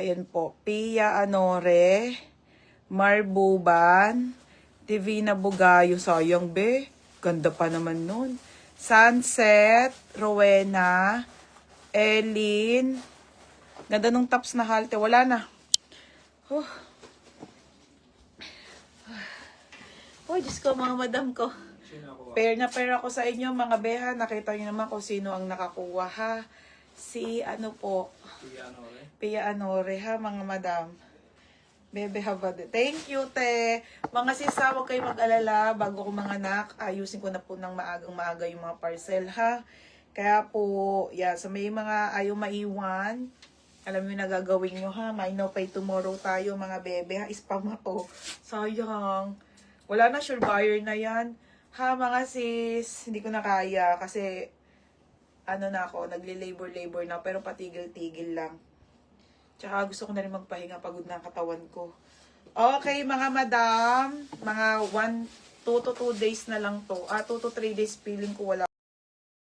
Ayan po, Pia Anore, Marbuban, Divina Bugayo, sayang be, ganda pa naman nun. Sunset, Rowena, Elin, ganda nung tops na halte, wala na. Oh, Diyos ko, mga madam ko. Pair na pair ako sa inyo, mga beha. Nakita niyo naman kung sino ang nakakuha, ha. Si, ano po? Pia Anore, ha, mga madam. Bebe habade. Thank you, te. Mga sisa, huwag kayo mag-alala. Bago ko mga anak, ayusin ko na po ng maagang-maaga yung mga parcel, ha. Kaya po, yeah, sa may mga ayaw maiwan, alam niyo na gagawin nyo, ha. May no pay tomorrow tayo, mga bebe, ha. Spam ako. Sayang. Wala na, sure buyer na yan. Ha, mga sis, hindi ko na kaya kasi ano na ako, nagli-labor na pero patigil-tigil lang. Tsaka gusto ko na rin magpahinga, pagod na ang katawan ko. Okay, mga madam, mga 2 to 2 days na lang to. 2 to 3 days feeling ko wala.